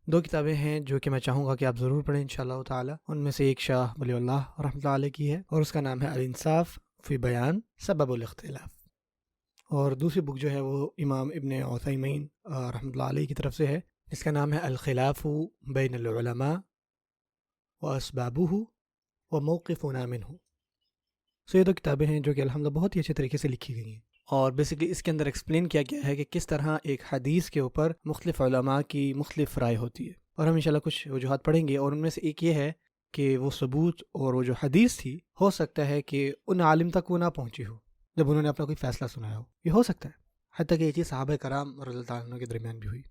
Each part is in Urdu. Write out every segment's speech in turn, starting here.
دو کتابیں ہیں جو کہ میں چاہوں گا کہ آپ ضرور پڑھیں انشاءاللہ تعالی۔ ان میں سے ایک شاہ ولی اللہ رحمۃ اللہ علیہ کی ہے اور اس کا نام ہے الانصاف فی بیان سبب الاختلاف، اور دوسری بک جو ہے وہ امام ابن عثیمین رحمۃ اللہ علیہ کی طرف سے ہے، جس کا نام ہے الخلاف بین العلماء واسبابہ وموقفنا منہ۔ یہ دو کتابیں ہیں جو کہ الحمدللہ بہت ہی اچھے طریقے سے لکھی گئی ہیں، اور بیسکلی اس کے اندر ایکسپلین کیا گیا ہے کہ کس طرح ایک حدیث کے اوپر مختلف علماء کی مختلف رائے ہوتی ہے، اور ہم انشاءاللہ کچھ وجوہات پڑھیں گے، اور ان میں سے ایک یہ ہے کہ وہ ثبوت اور وہ جو حدیث تھی ہو سکتا ہے کہ ان عالم تک وہ نہ پہنچی ہو جب انہوں نے اپنا کوئی فیصلہ سنایا ہو، یہ ہو سکتا ہے، حتیٰ کہ یہ چیز صحابہ کرام رضی اللہ عنہ کے درمیان بھی ہوئی۔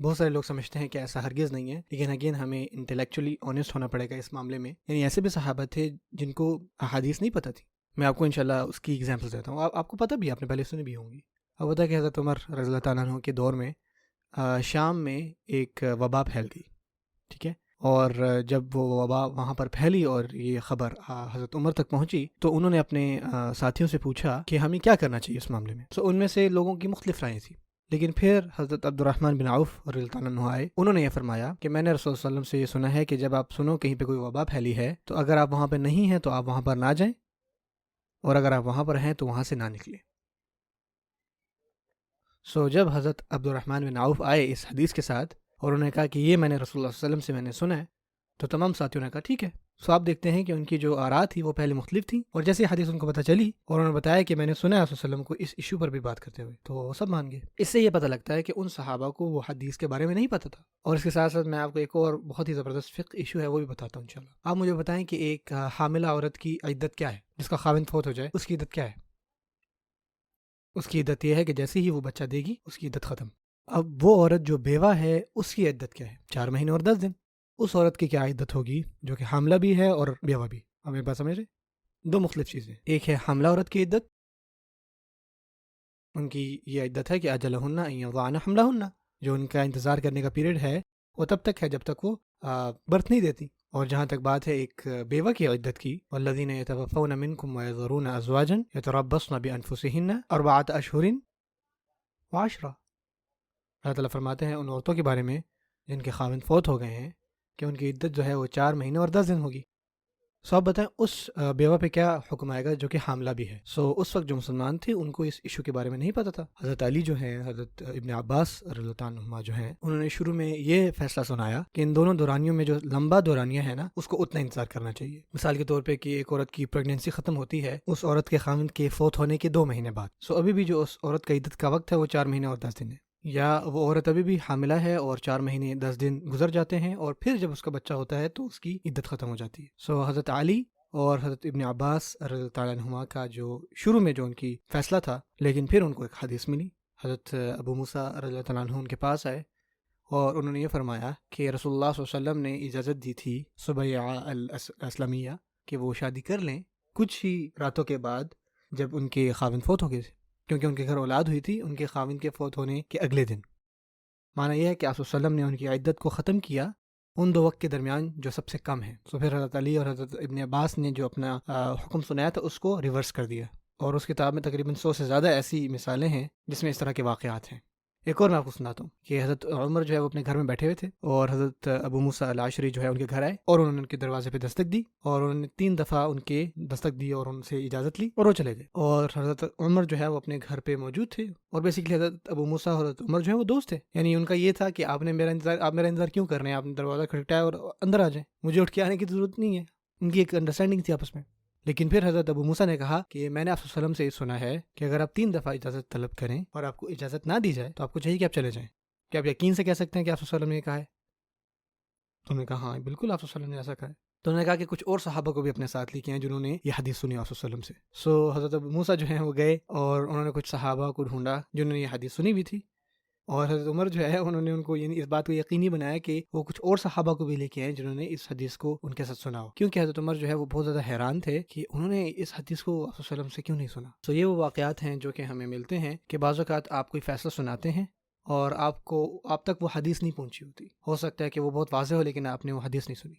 بہت سارے لوگ سمجھتے ہیں کہ ایسا ہرگز نہیں ہے، لیکن اگین ہمیں انٹلیکچولی آنیسٹ ہونا پڑے گا اس معاملے میں، یعنی ایسے بھی صحابہ تھے جن کو احادیث نہیں پتہ تھی۔ میں آپ کو انشاءاللہ اس کی ایگزامپل دیتا ہوں، آپ کو پتہ بھی، آپ نے پہلے سنی بھی ہوں گی۔ اب پتہ ہے کہ حضرت عمر رضی اللہ تعالیٰ عنہ کے دور میں شام میں ایک وبا پھیل گئی، ٹھیک ہے، اور جب وہ وبا وہاں پر پھیلی اور یہ خبر حضرت عمر تک پہنچی تو انہوں نے اپنے ساتھیوں سے پوچھا کہ ہمیں کیا کرنا چاہیے اس معاملے میں۔ تو ان میں سے لوگوں کی مختلف رائیں تھیں، لیکن پھر حضرت عبد الرحمن بن عوف رضی اللہ عنہ آئے، انہوں نے یہ فرمایا کہ میں نے رسول صلی اللہ علیہ وسلم سے یہ سنا ہے کہ جب آپ سنو کہیں پہ کوئی وبا پھیلی ہے تو اگر آپ وہاں پہ نہیں ہیں تو آپ وہاں پر نہ جائیں، اور اگر آپ وہاں پر ہیں تو وہاں سے نہ نکلیں۔ جب حضرت عبد الرحمن بن عوف آئے اس حدیث کے ساتھ اور انہوں نے کہا کہ یہ میں نے رسول اللہ صلی اللہ علیہ وسلم سے میں نے سنا ہے، تو تمام ساتھیوں نے کہا ٹھیک ہے۔ آپ دیکھتے ہیں کہ ان کی جو آراء تھی وہ پہلے مختلف تھیں، اور جیسے حدیث ان کو پتہ چلی اور انہوں نے بتایا کہ میں نے سنا ہے رسول صلی اللہ علیہ وسلم کو اس ایشو پر بھی بات کرتے ہوئے، تو وہ سب مان گئے۔ اس سے یہ پتہ لگتا ہے کہ ان صحابہ کو وہ حدیث کے بارے میں نہیں پتہ تھا۔ اور اس کے ساتھ ساتھ میں آپ کو ایک اور بہت ہی زبردست فقہ ایشو ہے وہ بھی بتاتا ہوں انشاءاللہ۔ آپ مجھے بتائیں کہ ایک حاملہ عورت کی عدت کیا ہے؟ جس کا خاوند فوت ہو جائے اس کی عدت کیا ہے؟ اس کی عدت یہ ہے کہ جیسے ہی وہ بچہ دے گی اس کی عدت ختم۔ اب وہ عورت جو بیوہ ہے اس کی عدت کیا ہے؟ 4 مہینے اور 10 دن۔ اس عورت کی کیا عدت ہوگی جو کہ حاملہ بھی ہے اور بیوہ بھی؟ آپ میری بات سمجھ رہے؟ دو مختلف چیزیں، ایک ہے حاملہ عورت کی عدت، ان کی یہ عدت ہے کہ اجلہن ان یضعن حملہن، جو ان کا انتظار کرنے کا پیریڈ ہے وہ تب تک ہے جب تک وہ برتھ نہیں دیتی۔ اور جہاں تک بات ہے ایک بیوہ کی عدت کی، والذین یتوفون منکم ویذرون ازواجا یتربصن بانفسہن 4 اشہر وعشرہ، اللہ تعالیٰ فرماتے ہیں ان عورتوں کے بارے میں جن کے خاوند فوت ہو گئے ہیں کہ ان کی عدت جو ہے وہ 4 مہینے اور 10 دن ہوگی۔ آپ بتائیں اس بیوہ پہ کیا حکم آئے گا جو کہ حاملہ بھی ہے؟ اس وقت جو مسلمان تھے ان کو اس ایشو کے بارے میں نہیں پتا تھا۔ حضرت علی جو ہیں، حضرت ابن عباس رضی اللہ عنہما جو ہیں، انہوں نے شروع میں یہ فیصلہ سنایا کہ ان دونوں دورانیوں میں جو لمبا دورانیہ ہے نا اس کو اتنا انتظار کرنا چاہیے۔ مثال کے طور پہ کہ ایک عورت کی پریگنینسی ختم ہوتی ہے اس عورت کے خاوند کے فوت ہونے کے 2 مہینے بعد، ابھی بھی جو اس عورت کا عدت کا وقت ہے وہ 4 مہینے اور 10 دن ہے، یا وہ عورت ابھی بھی حاملہ ہے اور 4 مہینے 10 دن گزر جاتے ہیں اور پھر جب اس کا بچہ ہوتا ہے تو اس کی عدت ختم ہو جاتی ہے۔ حضرت علی اور حضرت ابن عباس رضی اللہ عنہما کا جو شروع میں جو ان کی فیصلہ تھا، لیکن پھر ان کو ایک حدیث ملی، حضرت ابو موسیٰ رضی اللہ عنہ ان کے پاس آئے اور انہوں نے یہ فرمایا کہ رسول اللہ صلی اللہ علیہ وسلم نے اجازت دی تھی سبیعہ الاسلمیہ کہ وہ شادی کر لیں کچھ ہی راتوں کے بعد جب ان کے خاوند فوت ہو گئے تھے، کیونکہ ان کے گھر اولاد ہوئی تھی ان کے خاوند کے فوت ہونے کے اگلے دن۔ معنی یہ ہے کہ آپ صلی اللہ علیہ وسلم نے ان کی عدت کو ختم کیا ان 2 وقت کے درمیان جو سب سے کم ہے۔ پھر حضرت علی اور حضرت ابن عباس نے جو اپنا حکم سنایا تھا اس کو ریورس کر دیا، اور اس کتاب میں تقریباً 100 سے زیادہ ایسی مثالیں ہیں جس میں اس طرح کے واقعات ہیں۔ ایک اور میں آپ کو سناتا ہوں کہ حضرت عمر جو ہے وہ اپنے گھر میں بیٹھے ہوئے تھے اور حضرت ابو موسیٰ الاشعری جو ہے ان کے گھر آئے اور انہوں نے ان کے دروازے پہ دستک دی، اور انہوں نے 3 دفعہ ان کے دستک دی اور ان سے اجازت لی اور وہ چلے گئے، اور حضرت عمر جو ہے وہ اپنے گھر پہ موجود تھے، اور بیسیکلی حضرت ابو موسیٰ اور حضرت عمر جو ہے وہ دوست تھے، یعنی ان کا یہ تھا کہ آپ میرا انتظار کیوں کر رہے ہیں، آپ نے دروازہ کھٹکھٹایا اور اندر آ جائیں، مجھے اٹھ کے آنے کی ضرورت نہیں ہے۔ ان کی ایک انڈرسٹینڈنگ تھی آپس میں۔ لیکن پھر حضرت ابو موسیٰ نے کہا کہ میں نے آپ صلی اللہ علیہ وسلم سے یہ سنا ہے کہ اگر آپ 3 دفعہ اجازت طلب کریں اور آپ کو اجازت نہ دی جائے تو آپ کو چاہیے کہ آپ چلے جائیں۔ کیا آپ یقین سے کہہ سکتے ہیں کہ آپ صلی اللہ علیہ وسلم نے یہ کہا ہے؟ تو انہوں نے کہا ہاں بالکل آپ صلی اللہ علیہ وسلم نے ایسا کہا ہے۔ تو انہوں نے کہا کہ کچھ اور صحابہ کو بھی اپنے ساتھ لے کے ہیں جنہوں نے یہ حدیث سنی آپ صلی اللہ علیہ وسلم سے۔ حضرت ابو موسیٰ جو ہیں وہ گئے اور انہوں نے کچھ صحابہ کو ڈھونڈا جنہوں نے یہ حدیث سنی بھی تھی، اور حضرت عمر جو ہے انہوں نے ان کو اس بات کو یقینی بنایا کہ وہ کچھ اور صحابہ کو بھی لے کے آئے جنہوں نے اس حدیث کو ان کے ساتھ سنا ہو، کیونکہ حضرت عمر جو ہے وہ بہت زیادہ حیران تھے کہ انہوں نے اس حدیث کو آپ صلی اللہ علیہ وسلم سے کیوں نہیں سنا۔ یہ وہ واقعات ہیں جو کہ ہمیں ملتے ہیں کہ بعض اوقات آپ کوئی فیصلہ سناتے ہیں اور آپ تک وہ حدیث نہیں پہنچی ہوتی، ہو سکتا ہے کہ وہ بہت واضح ہو لیکن آپ نے وہ حدیث نہیں سنی۔